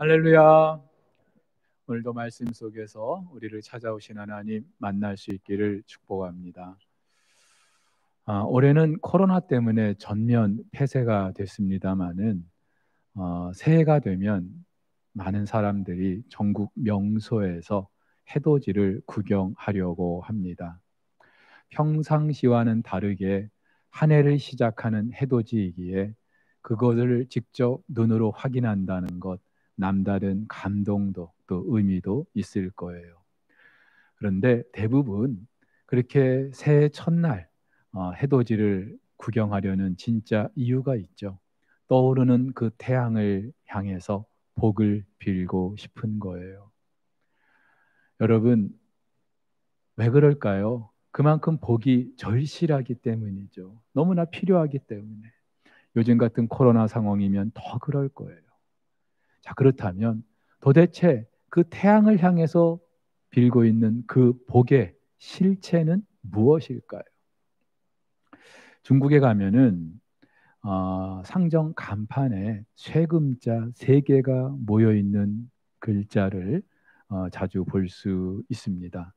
할렐루야. 오늘도 말씀 속에서 우리를 찾아오신 하나님 만날 수 있기를 축복합니다. 올해는 코로나 때문에 전면 폐쇄가 됐습니다마는 새해가 되면 많은 사람들이 전국 명소에서 해돋이를 구경하려고 합니다. 평상시와는 다르게 한 해를 시작하는 해돋이이기에 그것을 직접 눈으로 확인한다는 것, 남다른 감동도 또 의미도 있을 거예요. 그런데 대부분 그렇게 새해 첫날 해돋이를 구경하려는 진짜 이유가 있죠. 떠오르는 그 태양을 향해서 복을 빌고 싶은 거예요. 여러분, 왜 그럴까요? 그만큼 복이 절실하기 때문이죠. 너무나 필요하기 때문에. 요즘 같은 코로나 상황이면 더 그럴 거예요. 자, 그렇다면 도대체 그 태양을 향해서 빌고 있는 그 복의 실체는 무엇일까요? 중국에 가면은 상정 간판에 쇠금자 세 개가 모여 있는 글자를 자주 볼 수 있습니다.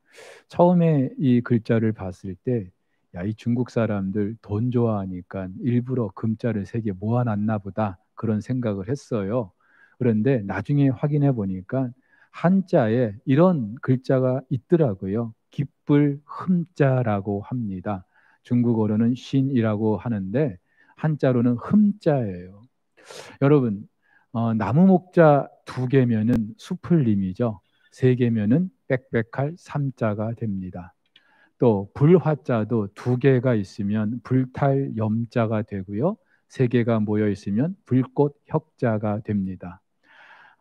처음에 이 글자를 봤을 때, 야, 이 중국 사람들 돈 좋아하니까 일부러 금자를 세 개 모아놨나 보다 그런 생각을 했어요. 그런데 나중에 확인해 보니까 한자에 이런 글자가 있더라고요. 기쁠 흠자라고 합니다. 중국어로는 쉰이라고 하는데 한자로는 흠자예요. 여러분, 나무 목자 두 개면은 수풀림이죠. 세 개면은 빽빽할 삼자가 됩니다. 또 불화자도 두 개가 있으면 불탈 염자가 되고요. 세 개가 모여 있으면 불꽃 혁자가 됩니다.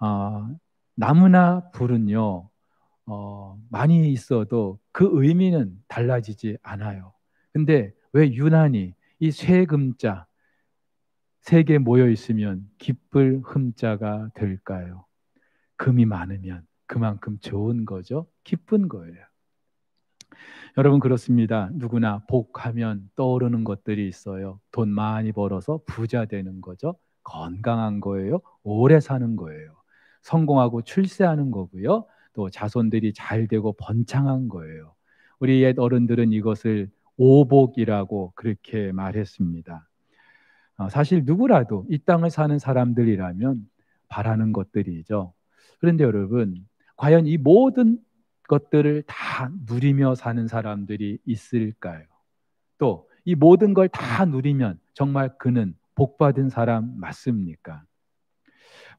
아, 나무나 불은요, 많이 있어도 그 의미는 달라지지 않아요. 근데 왜 유난히 이 쇠금자 세 개 모여 있으면 기쁠 흠자가 될까요? 금이 많으면 그만큼 좋은 거죠. 기쁜 거예요. 여러분 그렇습니다. 누구나 복하면 떠오르는 것들이 있어요. 돈 많이 벌어서 부자 되는 거죠. 건강한 거예요. 오래 사는 거예요. 성공하고 출세하는 거고요. 또 자손들이 잘 되고 번창한 거예요. 우리 옛 어른들은 이것을 오복이라고 그렇게 말했습니다. 사실 누구라도 이 땅을 사는 사람들이라면 바라는 것들이죠. 그런데 여러분, 과연 이 모든 것들을 다 누리며 사는 사람들이 있을까요? 또 이 모든 걸 다 누리면 정말 그는 복받은 사람 맞습니까?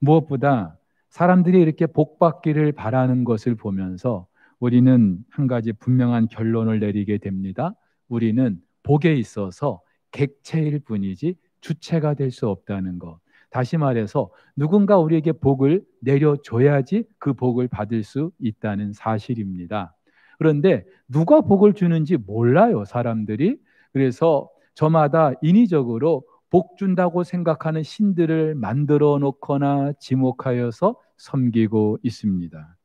무엇보다 사람들이 이렇게 복받기를 바라는 것을 보면서 우리는 한 가지 분명한 결론을 내리게 됩니다. 우리는 복에 있어서 객체일 뿐이지 주체가 될 수 없다는 것. 다시 말해서 누군가 우리에게 복을 내려줘야지 그 복을 받을 수 있다는 사실입니다. 그런데 누가 복을 주는지 몰라요, 사람들이. 그래서 저마다 인위적으로 복 준다고 생각하는 신들을 만들어 놓거나 지목하여서 섬기고 있습니다.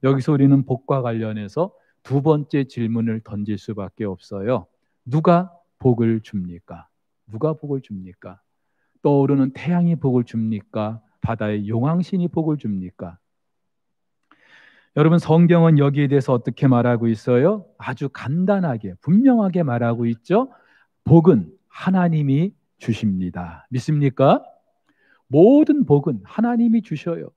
여기서 우리는 복과 관련해서 두 번째 질문을 던질 수밖에 없어요. 누가 복을 줍니까? 누가 복을 줍니까? 떠오르는 태양이 복을 줍니까? 바다의 용왕신이 복을 줍니까? 여러분 성경은 여기에 대해서 어떻게 말하고 있어요? 아주 간단하게 분명하게 말하고 있죠. 복은 하나님이 주십니다. 믿습니까? 모든 복은 하나님이 주셔요.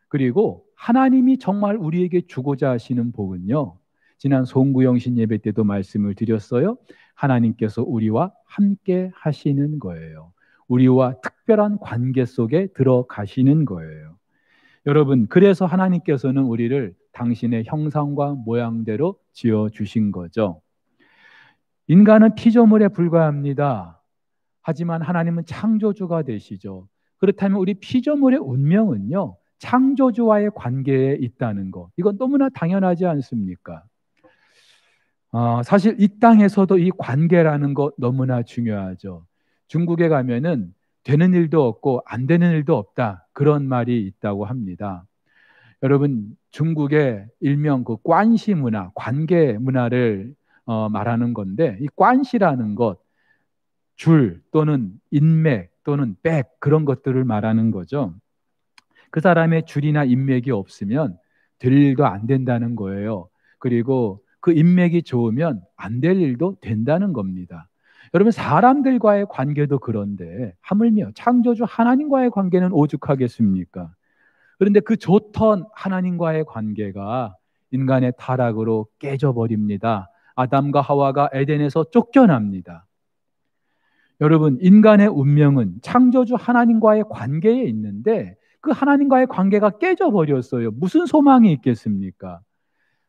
그리고 하나님이 정말 우리에게 주고자 하시는 복은요. 지난 송구영신 예배 때도 말씀을 드렸어요. 하나님께서 우리와 함께 하시는 거예요. 우리와 특별한 관계 속에 들어가시는 거예요. 여러분, 그래서 하나님께서는 우리를 당신의 형상과 모양대로 지어 주신 거죠. 인간은 피조물에 불과합니다. 하지만 하나님은 창조주가 되시죠. 그렇다면 우리 피조물의 운명은요, 창조주와의 관계에 있다는 것. 이건 너무나 당연하지 않습니까? 사실 이 땅에서도 이 관계라는 것 너무나 중요하죠. 중국에 가면은 되는 일도 없고 안 되는 일도 없다. 그런 말이 있다고 합니다. 여러분, 중국의 일명 그 관시 문화, 관계 문화를 말하는 건데, 이 관시라는 것, 줄 또는 인맥 또는 백 그런 것들을 말하는 거죠. 그 사람의 줄이나 인맥이 없으면 될 일도 안 된다는 거예요. 그리고 그 인맥이 좋으면 안 될 일도 된다는 겁니다. 여러분, 사람들과의 관계도 그런데 하물며 창조주 하나님과의 관계는 오죽하겠습니까? 그런데 그 좋던 하나님과의 관계가 인간의 타락으로 깨져버립니다. 아담과 하와가 에덴에서 쫓겨납니다. 여러분, 인간의 운명은 창조주 하나님과의 관계에 있는데 그 하나님과의 관계가 깨져버렸어요. 무슨 소망이 있겠습니까?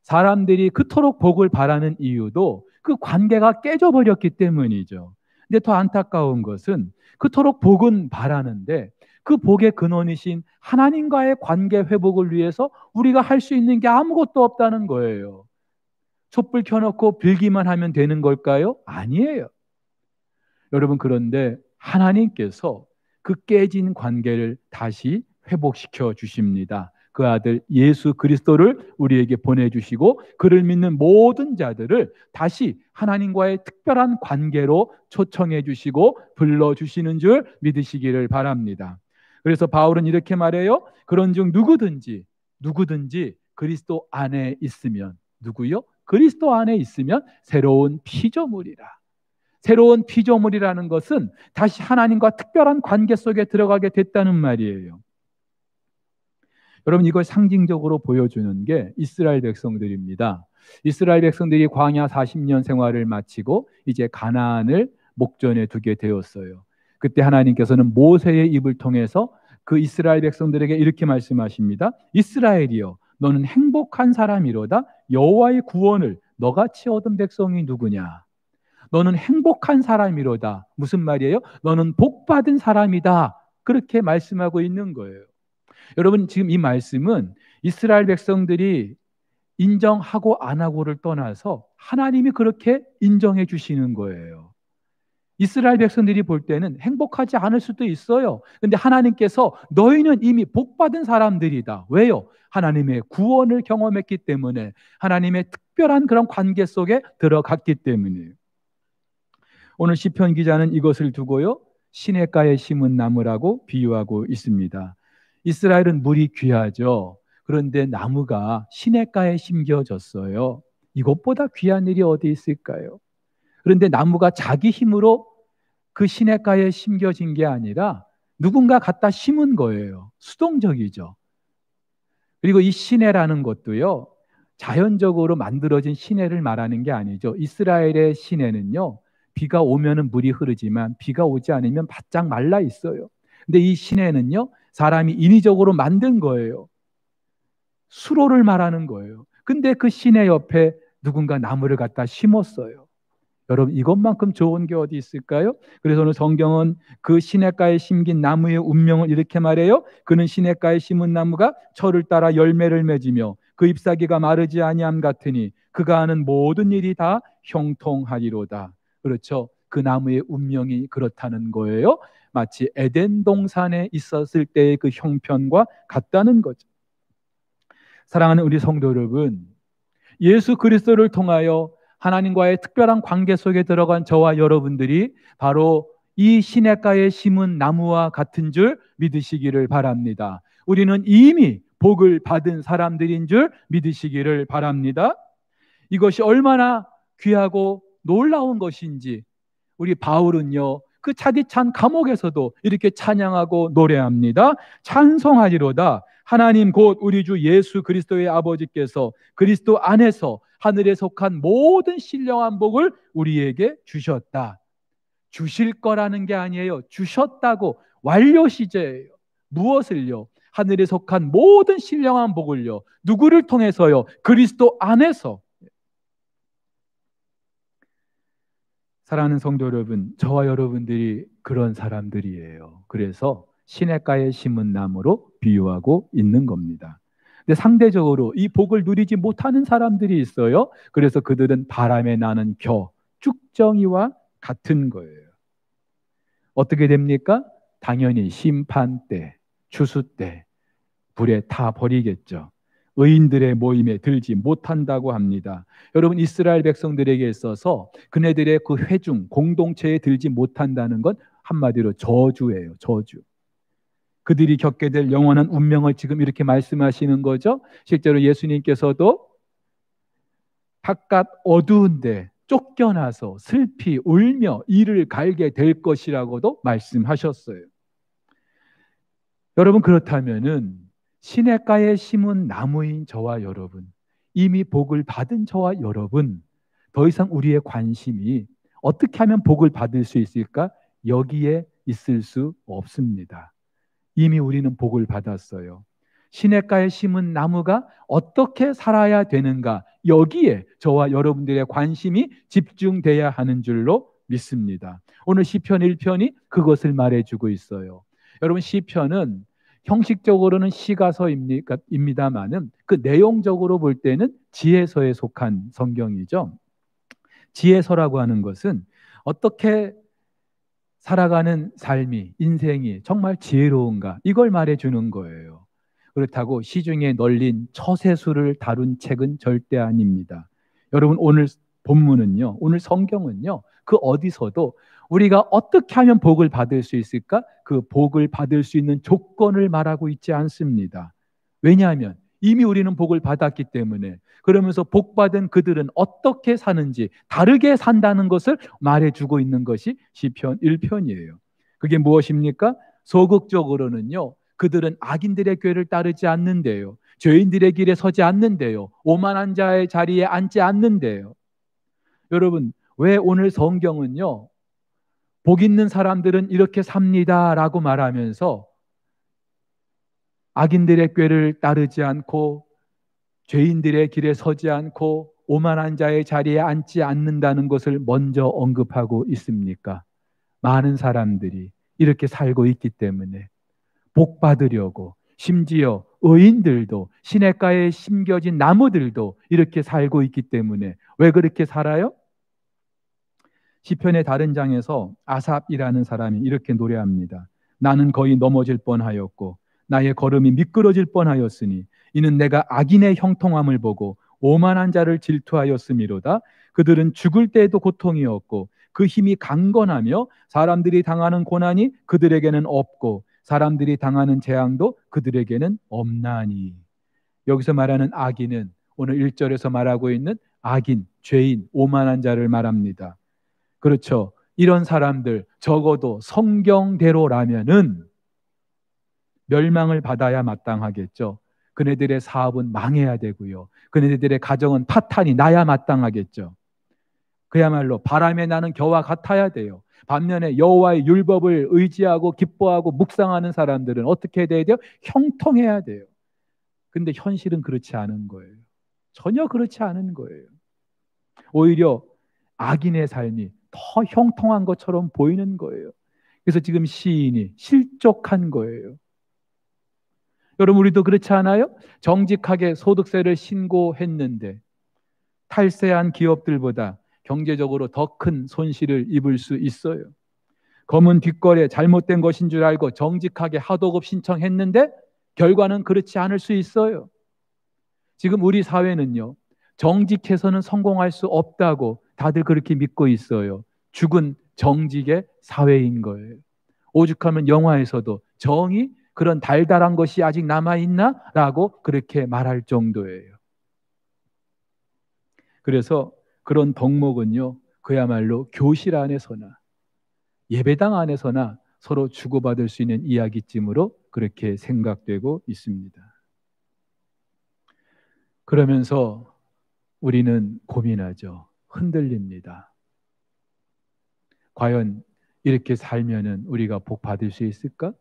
사람들이 그토록 복을 바라는 이유도 그 관계가 깨져버렸기 때문이죠. 근데 더 안타까운 것은 그토록 복은 바라는데 그 복의 근원이신 하나님과의 관계 회복을 위해서 우리가 할 수 있는 게 아무것도 없다는 거예요. 촛불 켜놓고 빌기만 하면 되는 걸까요? 아니에요. 여러분, 그런데 하나님께서 그 깨진 관계를 다시 회복시켜 주십니다. 그 아들 예수 그리스도를 우리에게 보내주시고 그를 믿는 모든 자들을 다시 하나님과의 특별한 관계로 초청해 주시고 불러주시는 줄 믿으시기를 바랍니다. 그래서 바울은 이렇게 말해요. 그런즉 누구든지 그리스도 안에 있으면, 누구요? 그리스도 안에 있으면 새로운 피조물이라. 새로운 피조물이라는 것은 다시 하나님과 특별한 관계 속에 들어가게 됐다는 말이에요. 여러분, 이걸 상징적으로 보여주는 게 이스라엘 백성들입니다. 이스라엘 백성들이 광야 40년 생활을 마치고 이제 가나안을 목전에 두게 되었어요. 그때 하나님께서는 모세의 입을 통해서 그 이스라엘 백성들에게 이렇게 말씀하십니다. 이스라엘이여, 너는 행복한 사람이로다. 여호와의 구원을 너같이 얻은 백성이 누구냐? 너는 행복한 사람이로다. 무슨 말이에요? 너는 복받은 사람이다. 그렇게 말씀하고 있는 거예요. 여러분, 지금 이 말씀은 이스라엘 백성들이 인정하고 안 하고를 떠나서 하나님이 그렇게 인정해 주시는 거예요. 이스라엘 백성들이 볼 때는 행복하지 않을 수도 있어요. 근데 하나님께서 너희는 이미 복받은 사람들이다. 왜요? 하나님의 구원을 경험했기 때문에, 하나님의 특별한 그런 관계 속에 들어갔기 때문이에요. 오늘 시편 기자는 이것을 두고요, 시냇가에 심은 나무라고 비유하고 있습니다. 이스라엘은 물이 귀하죠. 그런데 나무가 시냇가에 심겨졌어요. 이것보다 귀한 일이 어디 있을까요? 그런데 나무가 자기 힘으로 그 시냇가에 심겨진 게 아니라 누군가 갖다 심은 거예요. 수동적이죠. 그리고 이 시내라는 것도요, 자연적으로 만들어진 시내를 말하는 게 아니죠. 이스라엘의 시내는요, 비가 오면은 물이 흐르지만 비가 오지 않으면 바짝 말라 있어요. 근데 이 시내는요, 사람이 인위적으로 만든 거예요. 수로를 말하는 거예요. 근데 그 시내 옆에 누군가 나무를 갖다 심었어요. 여러분, 이것만큼 좋은 게 어디 있을까요? 그래서 오늘 성경은 그 시냇가에 심긴 나무의 운명을 이렇게 말해요. 그는 시냇가에 심은 나무가 철을 따라 열매를 맺으며 그 잎사귀가 마르지 아니함 같으니 그가 하는 모든 일이 다 형통하리로다. 그렇죠? 그 나무의 운명이 그렇다는 거예요. 마치 에덴 동산에 있었을 때의 그 형편과 같다는 거죠. 사랑하는 우리 성도 여러분, 예수 그리스도를 통하여 하나님과의 특별한 관계 속에 들어간 저와 여러분들이 바로 이 시냇가에 심은 나무와 같은 줄 믿으시기를 바랍니다. 우리는 이미 복을 받은 사람들인 줄 믿으시기를 바랍니다. 이것이 얼마나 귀하고 놀라운 것인지 우리 바울은요, 그 차디찬 감옥에서도 이렇게 찬양하고 노래합니다. 찬송하리로다. 하나님 곧 우리 주 예수 그리스도의 아버지께서 그리스도 안에서 하늘에 속한 모든 신령한 복을 우리에게 주셨다. 주실 거라는 게 아니에요. 주셨다고. 완료 시제예요. 무엇을요? 하늘에 속한 모든 신령한 복을요. 누구를 통해서요? 그리스도 안에서. 사랑하는 성도 여러분, 저와 여러분들이 그런 사람들이에요. 그래서 시냇가에 심은 나무로 비유하고 있는 겁니다. 근데 상대적으로 이 복을 누리지 못하는 사람들이 있어요. 그래서 그들은 바람에 나는 겨, 쭉정이와 같은 거예요. 어떻게 됩니까? 당연히 심판 때, 추수 때 불에 타 버리겠죠. 의인들의 모임에 들지 못한다고 합니다. 여러분, 이스라엘 백성들에게 있어서 그네들의 그 회중, 공동체에 들지 못한다는 건 한마디로 저주예요. 저주. 그들이 겪게 될 영원한 운명을 지금 이렇게 말씀하시는 거죠. 실제로 예수님께서도 바깥 어두운데 쫓겨나서 슬피 울며 이를 갈게 될 것이라고도 말씀하셨어요. 여러분, 그렇다면은 시냇가에 심은 나무인 저와 여러분, 이미 복을 받은 저와 여러분, 더 이상 우리의 관심이 어떻게 하면 복을 받을 수 있을까? 여기에 있을 수 없습니다. 이미 우리는 복을 받았어요. 시냇가에 심은 나무가 어떻게 살아야 되는가? 여기에 저와 여러분들의 관심이 집중돼야 하는 줄로 믿습니다. 오늘 시편 1편이 그것을 말해주고 있어요. 여러분, 시편은 형식적으로는 시가서입니다만은 그 내용적으로 볼 때는 지혜서에 속한 성경이죠. 지혜서라고 하는 것은 어떻게 살아가는 삶이, 인생이 정말 지혜로운가, 이걸 말해주는 거예요. 그렇다고 시중에 널린 처세술을 다룬 책은 절대 아닙니다. 여러분, 오늘 본문은요, 오늘 성경은요, 그 어디서도 우리가 어떻게 하면 복을 받을 수 있을까? 그 복을 받을 수 있는 조건을 말하고 있지 않습니다. 왜냐하면 이미 우리는 복을 받았기 때문에, 그러면서 복받은 그들은 어떻게 사는지 다르게 산다는 것을 말해주고 있는 것이 시편 1편이에요. 그게 무엇입니까? 소극적으로는요, 그들은 악인들의 꾀를 따르지 않는데요, 죄인들의 길에 서지 않는데요, 오만한 자의 자리에 앉지 않는데요. 여러분, 왜 오늘 성경은요, 복 있는 사람들은 이렇게 삽니다 라고 말하면서 악인들의 꾀를 따르지 않고 죄인들의 길에 서지 않고 오만한 자의 자리에 앉지 않는다는 것을 먼저 언급하고 있습니까? 많은 사람들이 이렇게 살고 있기 때문에 복 받으려고, 심지어 의인들도, 시냇가에 심겨진 나무들도 이렇게 살고 있기 때문에. 왜 그렇게 살아요? 시편의 다른 장에서 아삽이라는 사람이 이렇게 노래합니다. 나는 거의 넘어질 뻔하였고 나의 걸음이 미끄러질 뻔하였으니 이는 내가 악인의 형통함을 보고 오만한 자를 질투하였음이로다. 그들은 죽을 때에도 고통이었고 그 힘이 강건하며 사람들이 당하는 고난이 그들에게는 없고 사람들이 당하는 재앙도 그들에게는 없나니. 여기서 말하는 악인은 오늘 1절에서 말하고 있는 악인, 죄인, 오만한 자를 말합니다. 그렇죠. 이런 사람들 적어도 성경대로라면은 멸망을 받아야 마땅하겠죠. 그네들의 사업은 망해야 되고요. 그네들의 가정은 파탄이 나야 마땅하겠죠. 그야말로 바람에 나는 겨와 같아야 돼요. 반면에 여호와의 율법을 의지하고 기뻐하고 묵상하는 사람들은 어떻게 돼야 돼요? 형통해야 돼요. 근데 현실은 그렇지 않은 거예요. 전혀 그렇지 않은 거예요. 오히려 악인의 삶이 더 형통한 것처럼 보이는 거예요. 그래서 지금 시인이 실족한 거예요. 여러분, 우리도 그렇지 않아요? 정직하게 소득세를 신고했는데 탈세한 기업들보다 경제적으로 더 큰 손실을 입을 수 있어요. 검은 뒷거래 잘못된 것인 줄 알고 정직하게 하도급 신청했는데 결과는 그렇지 않을 수 있어요. 지금 우리 사회는요, 정직해서는 성공할 수 없다고 다들 그렇게 믿고 있어요. 죽은 정직의 사회인 거예요. 오죽하면 영화에서도 정의, 그런 달달한 것이 아직 남아있나? 라고 그렇게 말할 정도예요. 그래서 그런 덕목은요, 그야말로 교실 안에서나 예배당 안에서나 서로 주고받을 수 있는 이야기쯤으로 그렇게 생각되고 있습니다. 그러면서 우리는 고민하죠. 흔들립니다. 과연 이렇게 살면은 우리가 복 받을 수 있을까?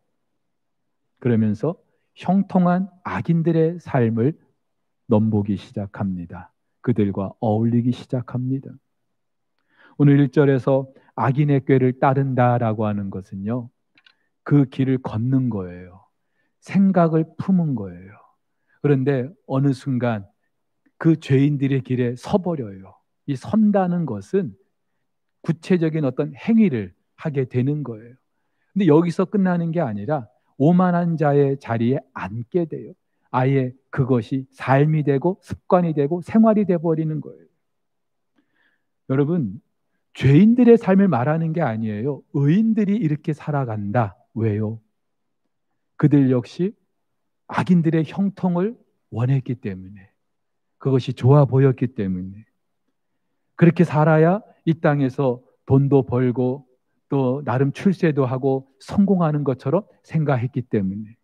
그러면서 형통한 악인들의 삶을 넘보기 시작합니다. 그들과 어울리기 시작합니다. 오늘 1절에서 악인의 꾀를 따른다라고 하는 것은요, 그 길을 걷는 거예요. 생각을 품은 거예요. 그런데 어느 순간 그 죄인들의 길에 서버려요. 이 선다는 것은 구체적인 어떤 행위를 하게 되는 거예요. 근데 여기서 끝나는 게 아니라 오만한 자의 자리에 앉게 돼요. 아예 그것이 삶이 되고 습관이 되고 생활이 돼 버리는 거예요. 여러분, 죄인들의 삶을 말하는 게 아니에요. 의인들이 이렇게 살아간다. 왜요? 그들 역시 악인들의 형통을 원했기 때문에, 그것이 좋아 보였기 때문에, 그렇게 살아야 이 땅에서 돈도 벌고 또 나름 출세도 하고 성공하는 것처럼 생각했기 때문에.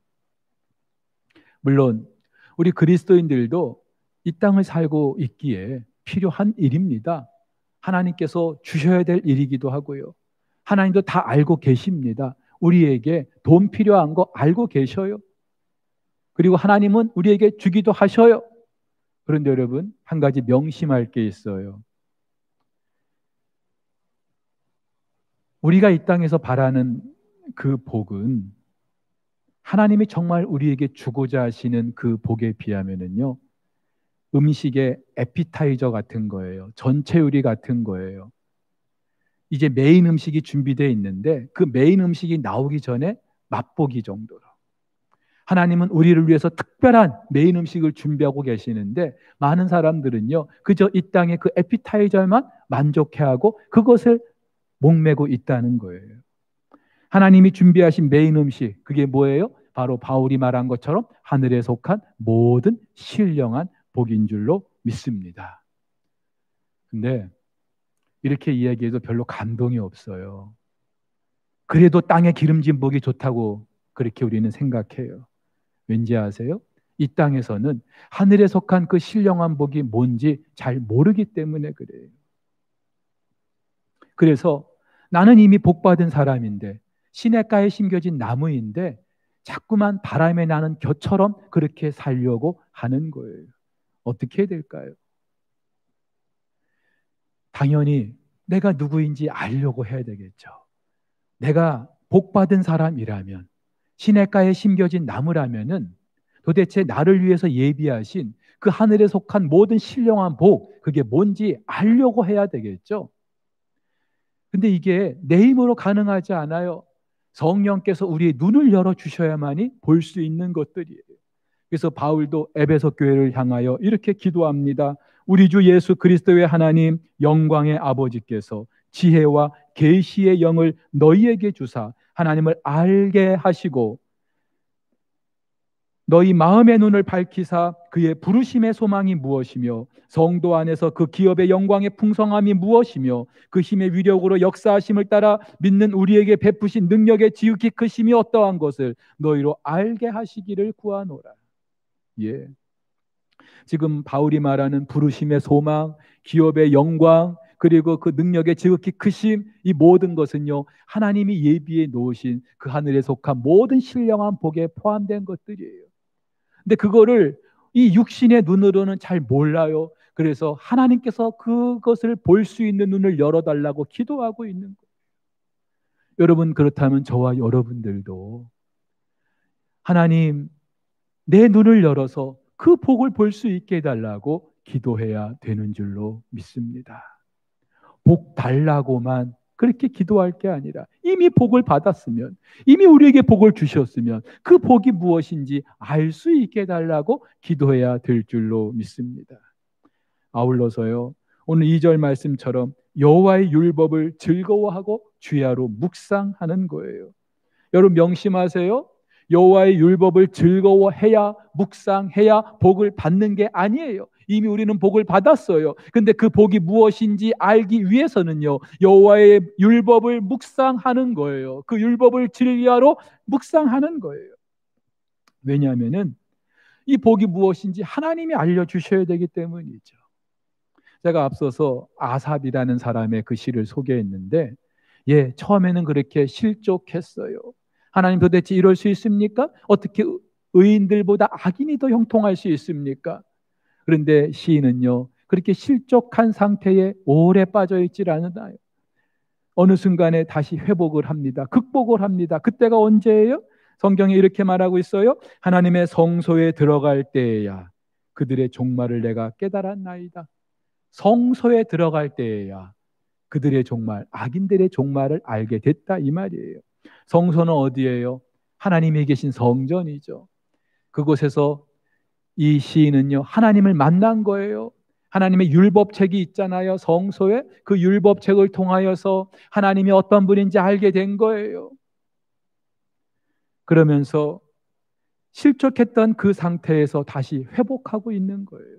물론 우리 그리스도인들도 이 땅을 살고 있기에 필요한 일입니다. 하나님께서 주셔야 될 일이기도 하고요. 하나님도 다 알고 계십니다. 우리에게 돈 필요한 거 알고 계셔요. 그리고 하나님은 우리에게 주기도 하셔요. 그런데 여러분, 한 가지 명심할 게 있어요. 우리가 이 땅에서 바라는 그 복은 하나님이 정말 우리에게 주고자 하시는 그 복에 비하면은요, 음식의 에피타이저 같은 거예요. 전체 요리 같은 거예요. 이제 메인 음식이 준비되어 있는데 그 메인 음식이 나오기 전에 맛보기 정도로. 하나님은 우리를 위해서 특별한 메인 음식을 준비하고 계시는데 많은 사람들은요, 그저 이 땅의 그 에피타이저만 만족해하고 그것을 목매고 있다는 거예요. 하나님이 준비하신 메인 음식, 그게 뭐예요? 바로 바울이 말한 것처럼 하늘에 속한 모든 신령한 복인 줄로 믿습니다. 근데 이렇게 이야기해도 별로 감동이 없어요. 그래도 땅에 기름진 복이 좋다고 그렇게 우리는 생각해요. 왠지 아세요? 이 땅에서는 하늘에 속한 그 신령한 복이 뭔지 잘 모르기 때문에 그래요. 그래서 나는 이미 복받은 사람인데, 시냇가에 심겨진 나무인데 자꾸만 바람에 나는 겨처럼 그렇게 살려고 하는 거예요. 어떻게 해야 될까요? 당연히 내가 누구인지 알려고 해야 되겠죠. 내가 복받은 사람이라면, 시냇가에 심겨진 나무라면은 도대체 나를 위해서 예비하신 그 하늘에 속한 모든 신령한 복, 그게 뭔지 알려고 해야 되겠죠. 근데 이게 내 힘으로 가능하지 않아요. 성령께서 우리의 눈을 열어주셔야만이 볼 수 있는 것들이에요. 그래서 바울도 에베소 교회를 향하여 이렇게 기도합니다. 우리 주 예수 그리스도의 하나님 영광의 아버지께서 지혜와 계시의 영을 너희에게 주사 하나님을 알게 하시고 너희 마음의 눈을 밝히사 그의 부르심의 소망이 무엇이며 성도 안에서 그 기업의 영광의 풍성함이 무엇이며 그 힘의 위력으로 역사하심을 따라 믿는 우리에게 베푸신 능력의 지극히 크심이 어떠한 것을 너희로 알게 하시기를 구하노라. 예. 지금 바울이 말하는 부르심의 소망, 기업의 영광, 그리고 그 능력의 지극히 크심, 이 모든 것은요, 하나님이 예비해 놓으신 그 하늘에 속한 모든 신령한 복에 포함된 것들이에요. 근데 그거를 이 육신의 눈으로는 잘 몰라요. 그래서 하나님께서 그것을 볼 수 있는 눈을 열어달라고 기도하고 있는 거예요. 여러분, 그렇다면 저와 여러분들도 하나님, 내 눈을 열어서 그 복을 볼 수 있게 해달라고 기도해야 되는 줄로 믿습니다. 복 달라고만 그렇게 기도할 게 아니라 이미 복을 받았으면, 이미 우리에게 복을 주셨으면 그 복이 무엇인지 알 수 있게 해달라고 기도해야 될 줄로 믿습니다. 아울러서요, 오늘 2절 말씀처럼 여호와의 율법을 즐거워하고 주야로 묵상하는 거예요. 여러분 명심하세요. 여호와의 율법을 즐거워해야, 묵상해야 복을 받는 게 아니에요. 이미 우리는 복을 받았어요. 근데 그 복이 무엇인지 알기 위해서는요, 여호와의 율법을 묵상하는 거예요. 그 율법을 즐겨하러 묵상하는 거예요. 왜냐하면은 이 복이 무엇인지 하나님이 알려주셔야 되기 때문이죠. 제가 앞서서 아삽이라는 사람의 그 시를 소개했는데, 예, 처음에는 그렇게 실족했어요. 하나님, 도대체 이럴 수 있습니까? 어떻게 의인들보다 악인이 더 형통할 수 있습니까? 그런데 시인은요, 그렇게 실족한 상태에 오래 빠져 있질 않아요. 어느 순간에 다시 회복을 합니다. 극복을 합니다. 그때가 언제예요? 성경에 이렇게 말하고 있어요. 하나님의 성소에 들어갈 때에야 그들의 종말을 내가 깨달았나이다. 성소에 들어갈 때에야 그들의 종말, 악인들의 종말을 알게 됐다, 이 말이에요. 성소는 어디예요? 하나님이 계신 성전이죠. 그곳에서 이 시인은요, 하나님을 만난 거예요. 하나님의 율법책이 있잖아요. 성소에 그 율법책을 통하여서 하나님이 어떤 분인지 알게 된 거예요. 그러면서 실족했던 그 상태에서 다시 회복하고 있는 거예요.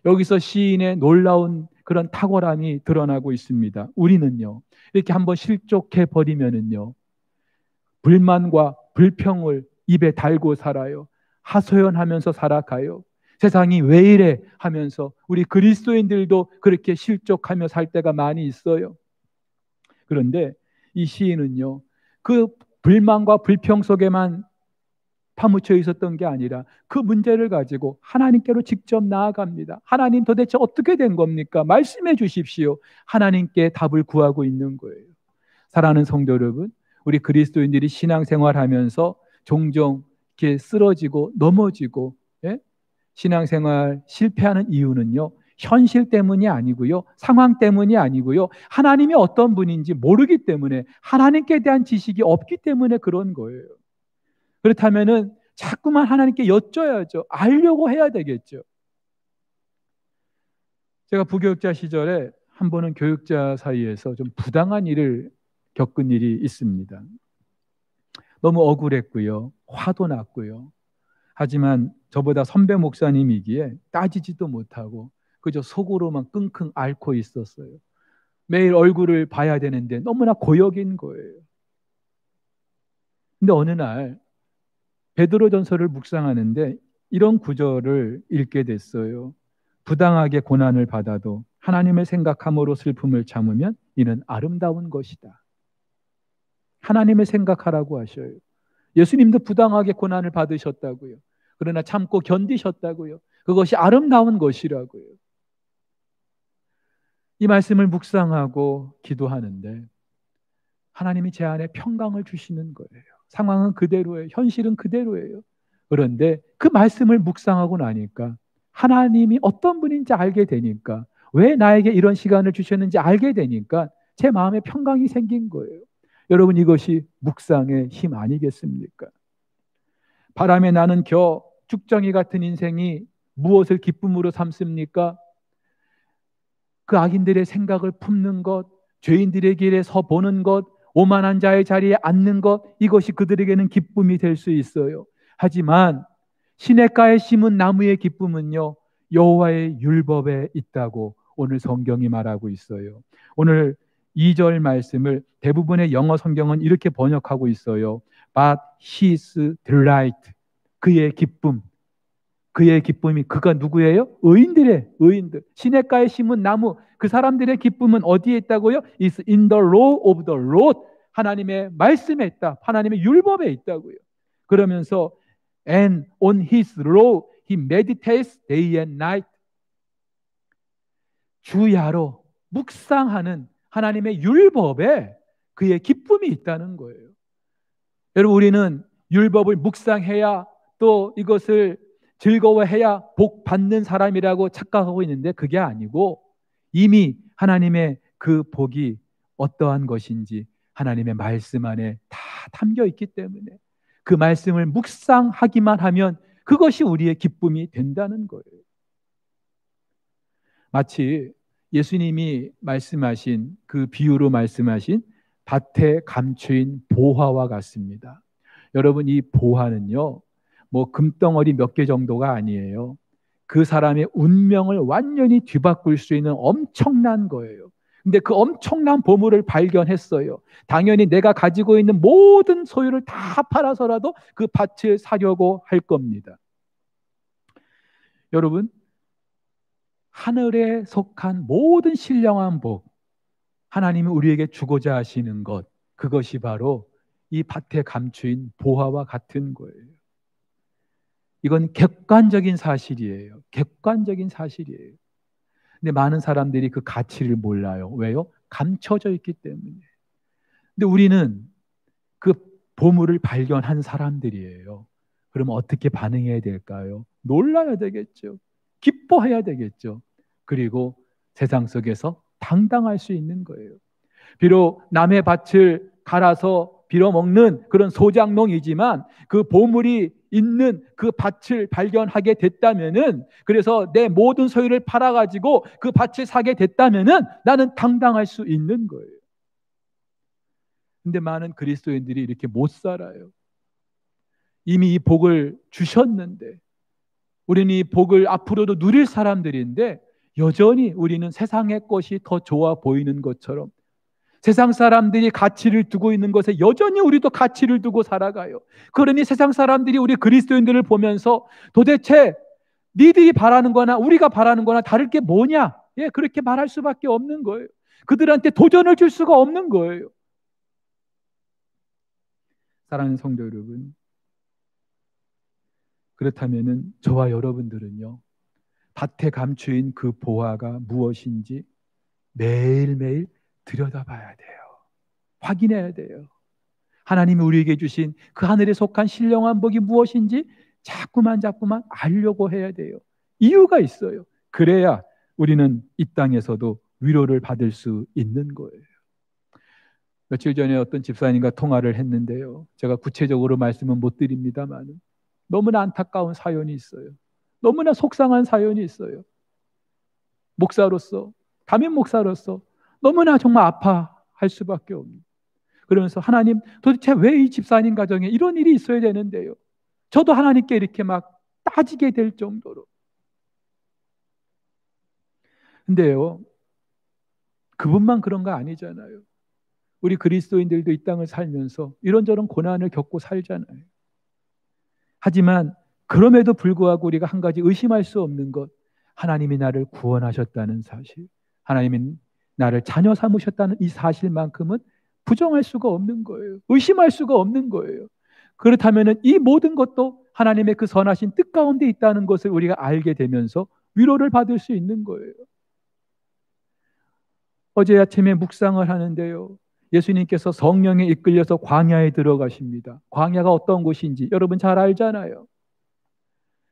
여기서 시인의 놀라운 그런 탁월함이 드러나고 있습니다. 우리는요, 이렇게 한번 실족해 버리면은요, 불만과 불평을 입에 달고 살아요. 하소연하면서 살아가요. 세상이 왜 이래 하면서 우리 그리스도인들도 그렇게 실족하며 살 때가 많이 있어요. 그런데 이 시인은요, 그 불만과 불평 속에만 파묻혀 있었던 게 아니라 그 문제를 가지고 하나님께로 직접 나아갑니다. 하나님, 도대체 어떻게 된 겁니까? 말씀해 주십시오. 하나님께 답을 구하고 있는 거예요. 사랑하는 성도 여러분, 우리 그리스도인들이 신앙생활하면서 종종 이렇게 쓰러지고 넘어지고, 예? 신앙생활 실패하는 이유는요, 현실 때문이 아니고요, 상황 때문이 아니고요, 하나님이 어떤 분인지 모르기 때문에, 하나님께 대한 지식이 없기 때문에 그런 거예요. 그렇다면은 자꾸만 하나님께 여쭤야죠. 알려고 해야 되겠죠. 제가 부교육자 시절에 한 번은 교육자 사이에서 좀 부당한 일을 겪은 일이 있습니다. 너무 억울했고요. 화도 났고요. 하지만 저보다 선배 목사님이기에 따지지도 못하고 그저 속으로만 끙끙 앓고 있었어요. 매일 얼굴을 봐야 되는데 너무나 고역인 거예요. 근데 어느 날 베드로전서를 묵상하는데 이런 구절을 읽게 됐어요. 부당하게 고난을 받아도 하나님을 생각함으로 슬픔을 참으면 이는 아름다운 것이다. 하나님을 생각하라고 하셔요. 예수님도 부당하게 고난을 받으셨다고요. 그러나 참고 견디셨다고요. 그것이 아름다운 것이라고요. 이 말씀을 묵상하고 기도하는데 하나님이 제 안에 평강을 주시는 거예요. 상황은 그대로예요. 현실은 그대로예요. 그런데 그 말씀을 묵상하고 나니까 하나님이 어떤 분인지 알게 되니까, 왜 나에게 이런 시간을 주셨는지 알게 되니까 제 마음에 평강이 생긴 거예요. 여러분, 이것이 묵상의 힘 아니겠습니까? 바람에 나는 겨 쭉정이 같은 인생이 무엇을 기쁨으로 삼습니까? 그 악인들의 생각을 품는 것, 죄인들의 길에 서 보는 것, 오만한 자의 자리에 앉는 것, 이것이 그들에게는 기쁨이 될 수 있어요. 하지만 시냇가에 심은 나무의 기쁨은요, 여호와의 율법에 있다고 오늘 성경이 말하고 있어요. 오늘 2절 말씀을 대부분의 영어 성경은 이렇게 번역하고 있어요. But his delight, 그의 기쁨. 그의 기쁨이, 그가 누구예요? 의인들. 시냇가에 심은 나무, 그 사람들의 기쁨은 어디에 있다고요? It's in the law of the Lord. 하나님의 말씀에 있다. 하나님의 율법에 있다고요. 그러면서 and on his law he meditates day and night. 주야로 묵상하는 하나님의 율법에 그의 기쁨이 있다는 거예요. 여러분, 우리는 율법을 묵상해야, 또 이것을 즐거워해야 복 받는 사람이라고 착각하고 있는데 그게 아니고, 이미 하나님의 그 복이 어떠한 것인지 하나님의 말씀 안에 다 담겨 있기 때문에 그 말씀을 묵상하기만 하면 그것이 우리의 기쁨이 된다는 거예요. 마치 예수님이 말씀하신 그 비유로 말씀하신 밭에 감추인 보화와 같습니다. 여러분, 이 보화는요, 뭐 금덩어리 몇 개 정도가 아니에요. 그 사람의 운명을 완전히 뒤바꿀 수 있는 엄청난 거예요. 근데 그 엄청난 보물을 발견했어요. 당연히 내가 가지고 있는 모든 소유를 다 팔아서라도 그 밭을 사려고 할 겁니다. 여러분, 하늘에 속한 모든 신령한 복, 하나님이 우리에게 주고자 하시는 것, 그것이 바로 이 밭에 감추인 보화와 같은 거예요. 이건 객관적인 사실이에요. 객관적인 사실이에요. 근데 많은 사람들이 그 가치를 몰라요. 왜요? 감춰져 있기 때문에. 근데 우리는 그 보물을 발견한 사람들이에요. 그러면 어떻게 반응해야 될까요? 놀라야 되겠죠. 기뻐해야 되겠죠. 그리고 세상 속에서 당당할 수 있는 거예요. 비록 남의 밭을 갈아서 빌어먹는 그런 소작농이지만 그 보물이 있는 그 밭을 발견하게 됐다면은, 그래서 내 모든 소유를 팔아가지고 그 밭을 사게 됐다면은 나는 당당할 수 있는 거예요. 근데 많은 그리스도인들이 이렇게 못 살아요. 이미 이 복을 주셨는데, 우리는 이 복을 앞으로도 누릴 사람들인데, 여전히 우리는 세상의 것이 더 좋아 보이는 것처럼, 세상 사람들이 가치를 두고 있는 것에 여전히 우리도 가치를 두고 살아가요. 그러니 세상 사람들이 우리 그리스도인들을 보면서 도대체 니들이 바라는 거나 우리가 바라는 거나 다를 게 뭐냐? 예, 그렇게 말할 수밖에 없는 거예요. 그들한테 도전을 줄 수가 없는 거예요. 사랑하는 성도 여러분, 그렇다면은 저와 여러분들은요, 밭에 감추인 그 보화가 무엇인지 매일매일 들여다봐야 돼요. 확인해야 돼요. 하나님이 우리에게 주신 그 하늘에 속한 신령한 복이 무엇인지 자꾸만 알려고 해야 돼요. 이유가 있어요. 그래야 우리는 이 땅에서도 위로를 받을 수 있는 거예요. 며칠 전에 어떤 집사님과 통화를 했는데요, 제가 구체적으로 말씀은 못 드립니다만 너무나 안타까운 사연이 있어요. 너무나 속상한 사연이 있어요. 목사로서, 담임 목사로서 너무나 정말 아파할 수밖에 없는. 그러면서 하나님, 도대체 왜 이 집사님 가정에 이런 일이 있어야 되는데요? 저도 하나님께 이렇게 막 따지게 될 정도로. 근데요, 그분만 그런 거 아니잖아요. 우리 그리스도인들도 이 땅을 살면서 이런저런 고난을 겪고 살잖아요. 하지만 그럼에도 불구하고 우리가 한 가지 의심할 수 없는 것, 하나님이 나를 구원하셨다는 사실, 하나님이 나를 자녀 삼으셨다는 이 사실만큼은 부정할 수가 없는 거예요. 의심할 수가 없는 거예요. 그렇다면 이 모든 것도 하나님의 그 선하신 뜻 가운데 있다는 것을 우리가 알게 되면서 위로를 받을 수 있는 거예요. 어제 아침에 묵상을 하는데요, 예수님께서 성령에 이끌려서 광야에 들어가십니다. 광야가 어떤 곳인지 여러분 잘 알잖아요.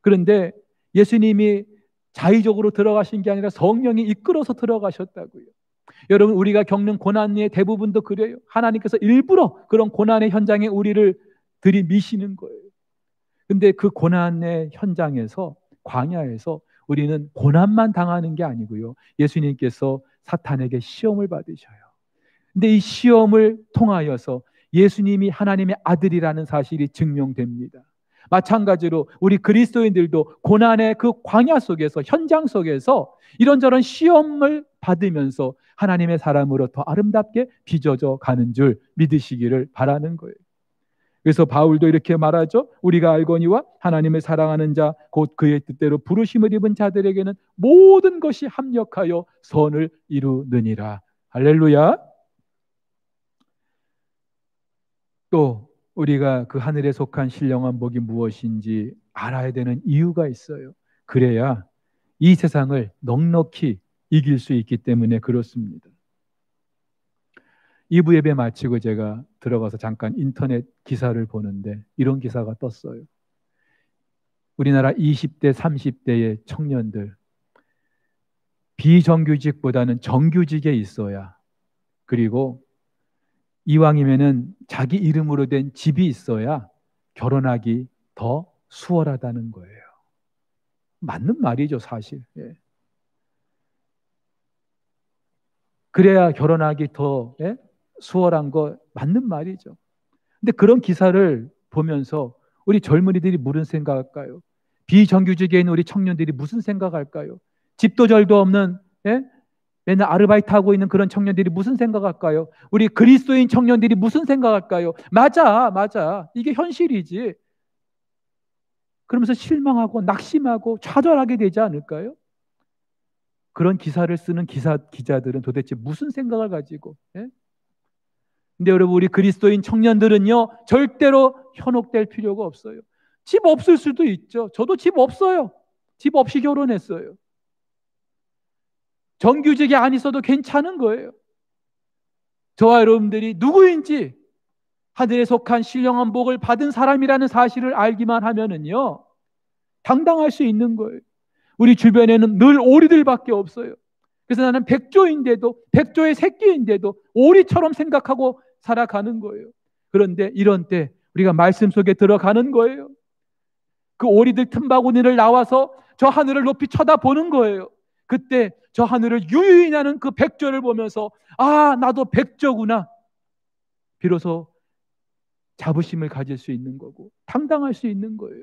그런데 예수님이 자의적으로 들어가신 게 아니라 성령이 이끌어서 들어가셨다고요. 여러분, 우리가 겪는 고난의 대부분도 그래요. 하나님께서 일부러 그런 고난의 현장에 우리를 들이미시는 거예요. 근데 그 고난의 현장에서, 광야에서 우리는 고난만 당하는 게 아니고요, 예수님께서 사탄에게 시험을 받으셔요. 근데 이 시험을 통하여서 예수님이 하나님의 아들이라는 사실이 증명됩니다. 마찬가지로 우리 그리스도인들도 고난의 그 광야 속에서, 현장 속에서 이런저런 시험을 받으면서 하나님의 사람으로 더 아름답게 빚어져 가는 줄 믿으시기를 바라는 거예요. 그래서 바울도 이렇게 말하죠. 우리가 알거니와 하나님을 사랑하는 자 곧 그의 뜻대로 부르심을 입은 자들에게는 모든 것이 합력하여 선을 이루느니라. 할렐루야. 또 우리가 그 하늘에 속한 신령한 복이 무엇인지 알아야 되는 이유가 있어요. 그래야 이 세상을 넉넉히 이길 수 있기 때문에 그렇습니다. 2부 예배 마치고 제가 들어가서 잠깐 인터넷 기사를 보는데 이런 기사가 떴어요. 우리나라 20대, 30대의 청년들, 비정규직보다는 정규직에 있어야, 그리고 이왕이면은 자기 이름으로 된 집이 있어야 결혼하기 더 수월하다는 거예요. 맞는 말이죠, 사실. 예. 그래야 결혼하기 더 수월한 거 맞는 말이죠. 근데 그런 기사를 보면서 우리 젊은이들이 무슨 생각할까요? 비정규직에 있는 우리 청년들이 무슨 생각할까요? 집도 절도 없는, 맨날 아르바이트 하고 있는 그런 청년들이 무슨 생각할까요? 우리 그리스도인 청년들이 무슨 생각할까요? 맞아. 이게 현실이지. 그러면서 실망하고 낙심하고 좌절하게 되지 않을까요? 그런 기사를 쓰는 기자들은 도대체 무슨 생각을 가지고? 근데 여러분, 우리 그리스도인 청년들은요, 절대로 현혹될 필요가 없어요. 집 없을 수도 있죠. 저도 집 없어요. 집 없이 결혼했어요. 정규직이 안 있어도 괜찮은 거예요. 저와 여러분들이 누구인지 하늘에 속한 신령한 복을 받은 사람이라는 사실을 알기만 하면은요, 당당할 수 있는 거예요. 우리 주변에는 늘 오리들밖에 없어요. 그래서 나는 백조인데도, 백조의 새끼인데도 오리처럼 생각하고 살아가는 거예요. 그런데 이런 때 우리가 말씀 속에 들어가는 거예요. 그 오리들 틈바구니를 나와서 저 하늘을 높이 쳐다보는 거예요. 그때 저 하늘을 유유히 나는 그 백조를 보면서, 아, 나도 백조구나. 비로소 자부심을 가질 수 있는 거고 당당할 수 있는 거예요.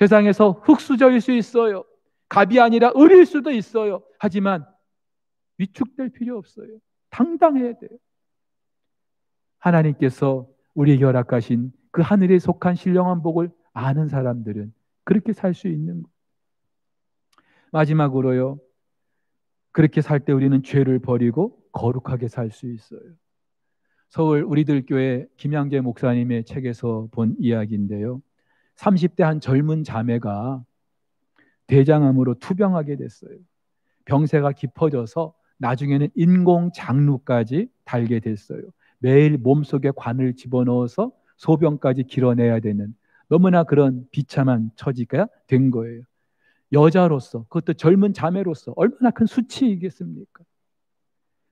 세상에서 흙수저일 수 있어요. 갑이 아니라 을일 수도 있어요. 하지만 위축될 필요 없어요. 당당해야 돼요. 하나님께서 우리에게 허락하신 그 하늘에 속한 신령한 복을 아는 사람들은 그렇게 살 수 있는 거예요. 마지막으로요. 그렇게 살 때 우리는 죄를 버리고 거룩하게 살 수 있어요. 서울 우리들 교회 김양재 목사님의 책에서 본 이야기인데요. 30대 한 젊은 자매가 대장암으로 투병하게 됐어요. 병세가 깊어져서 나중에는 인공 장루까지 달게 됐어요. 매일 몸속에 관을 집어넣어서 소변까지 길어내야 되는 너무나 그런 비참한 처지가 된 거예요. 여자로서, 그것도 젊은 자매로서 얼마나 큰 수치이겠습니까?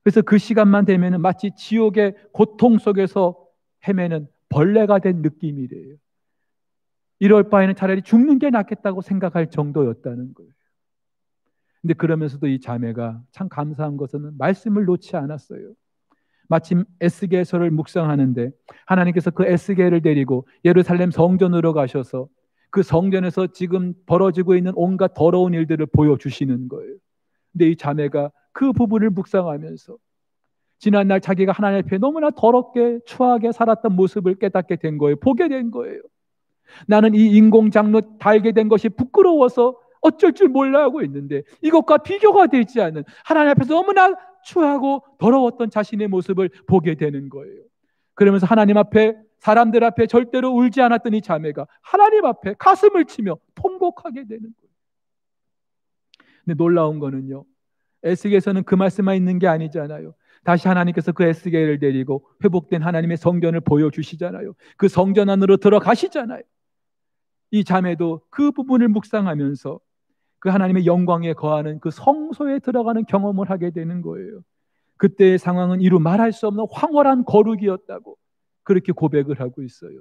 그래서 그 시간만 되면 마치 지옥의 고통 속에서 헤매는 벌레가 된 느낌이래요. 이럴 바에는 차라리 죽는 게 낫겠다고 생각할 정도였다는 거예요. 근데 그러면서도 이 자매가 참 감사한 것은 말씀을 놓지 않았어요. 마침 에스겔서를 묵상하는데 하나님께서 그 에스겔을 데리고 예루살렘 성전으로 가셔서 그 성전에서 지금 벌어지고 있는 온갖 더러운 일들을 보여주시는 거예요. 근데 이 자매가 그 부분을 묵상하면서 지난날 자기가 하나님 앞에 너무나 더럽게 추하게 살았던 모습을 깨닫게 된 거예요. 보게 된 거예요. 나는 이 인공장로 달게 된 것이 부끄러워서 어쩔 줄 몰라 하고 있는데 이것과 비교가 되지 않는 하나님 앞에서 너무나 추하고 더러웠던 자신의 모습을 보게 되는 거예요. 그러면서 하나님 앞에 사람들 앞에 절대로 울지 않았던 이 자매가 하나님 앞에 가슴을 치며 통곡하게 되는 거예요. 근데 놀라운 거는요. 에스겔에서는 그 말씀만 있는 게 아니잖아요. 다시 하나님께서 그 에스겔을 데리고 회복된 하나님의 성전을 보여주시잖아요. 그 성전 안으로 들어가시잖아요. 이 자매도 그 부분을 묵상하면서 그 하나님의 영광에 거하는 그 성소에 들어가는 경험을 하게 되는 거예요. 그때의 상황은 이루 말할 수 없는 황홀한 거룩이었다고 그렇게 고백을 하고 있어요.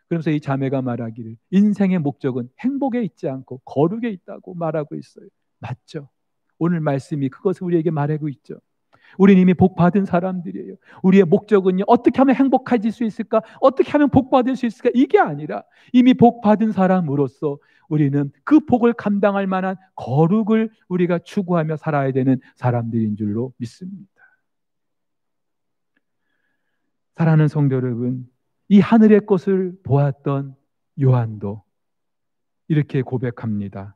그러면서 이 자매가 말하기를 인생의 목적은 행복에 있지 않고 거룩에 있다고 말하고 있어요. 맞죠? 오늘 말씀이 그것을 우리에게 말하고 있죠. 우리는 이미 복 받은 사람들이에요. 우리의 목적은요, 어떻게 하면 행복해질 수 있을까? 어떻게 하면 복 받을 수 있을까? 이게 아니라 이미 복 받은 사람으로서 우리는 그 복을 감당할 만한 거룩을 우리가 추구하며 살아야 되는 사람들인 줄로 믿습니다. 사랑하는 성도 여러분, 이 하늘의 것을 보았던 요한도 이렇게 고백합니다.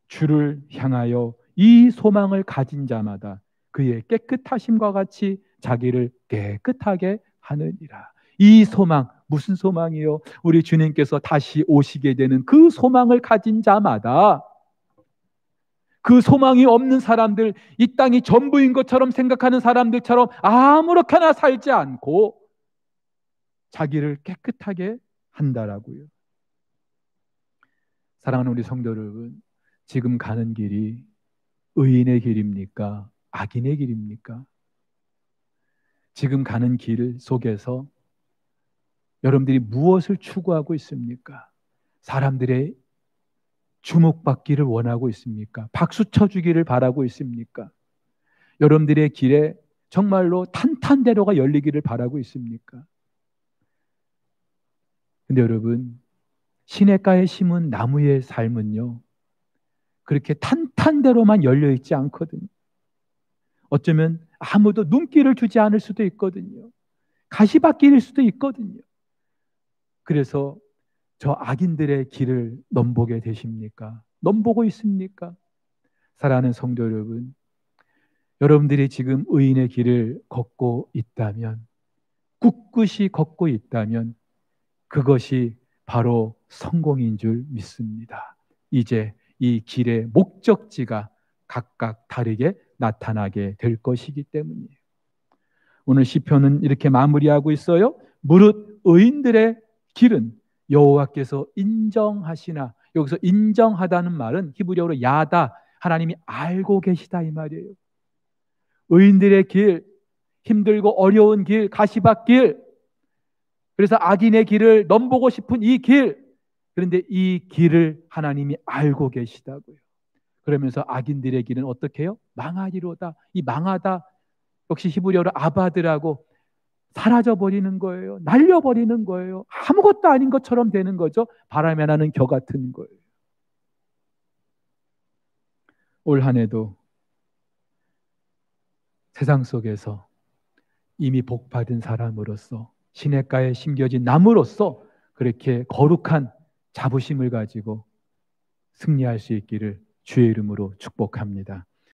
주를 향하여 이 소망을 가진 자마다 그의 깨끗하심과 같이 자기를 깨끗하게 하느니라. 이 소망, 무슨 소망이요? 우리 주님께서 다시 오시게 되는 그 소망을 가진 자마다 그 소망이 없는 사람들, 이 땅이 전부인 것처럼 생각하는 사람들처럼 아무렇게나 살지 않고 자기를 깨끗하게 한다라고요. 사랑하는 우리 성도 여러분, 지금 가는 길이 의인의 길입니까? 악인의 길입니까? 지금 가는 길 속에서 여러분들이 무엇을 추구하고 있습니까? 사람들의 주목받기를 원하고 있습니까? 박수 쳐주기를 바라고 있습니까? 여러분들의 길에 정말로 탄탄대로가 열리기를 바라고 있습니까? 근데 여러분, 시냇가에 심은 나무의 삶은요, 그렇게 탄탄대로만 열려있지 않거든요. 어쩌면 아무도 눈길을 주지 않을 수도 있거든요. 가시밭길일 수도 있거든요. 그래서 저 악인들의 길을 넘보게 되십니까? 넘보고 있습니까? 사랑하는 성도 여러분, 여러분들이 지금 의인의 길을 걷고 있다면, 꿋꿋이 걷고 있다면 그것이 바로 성공인 줄 믿습니다. 이제 이 길의 목적지가 각각 다르게 나타나게 될 것이기 때문이에요. 오늘 시편은 이렇게 마무리하고 있어요. 무릇 의인들의 길은 여호와께서 인정하시나. 여기서 인정하다는 말은 히브리어로 야다, 하나님이 알고 계시다 이 말이에요. 의인들의 길, 힘들고 어려운 길, 가시밭길, 그래서 악인의 길을 넘보고 싶은 이 길, 그런데 이 길을 하나님이 알고 계시다고요. 그러면서 악인들의 길은 어떻게 해요? 망하리로다. 이 망하다 역시 히브리어로 아바드라고 사라져버리는 거예요. 날려버리는 거예요. 아무것도 아닌 것처럼 되는 거죠. 바람에 나는 겨 같은 거예요. 올 한 해도 세상 속에서 이미 복받은 사람으로서 시냇가에 심겨진 나무로서 그렇게 거룩한 자부심을 가지고 승리할 수 있기를 주의 이름으로 축복합니다.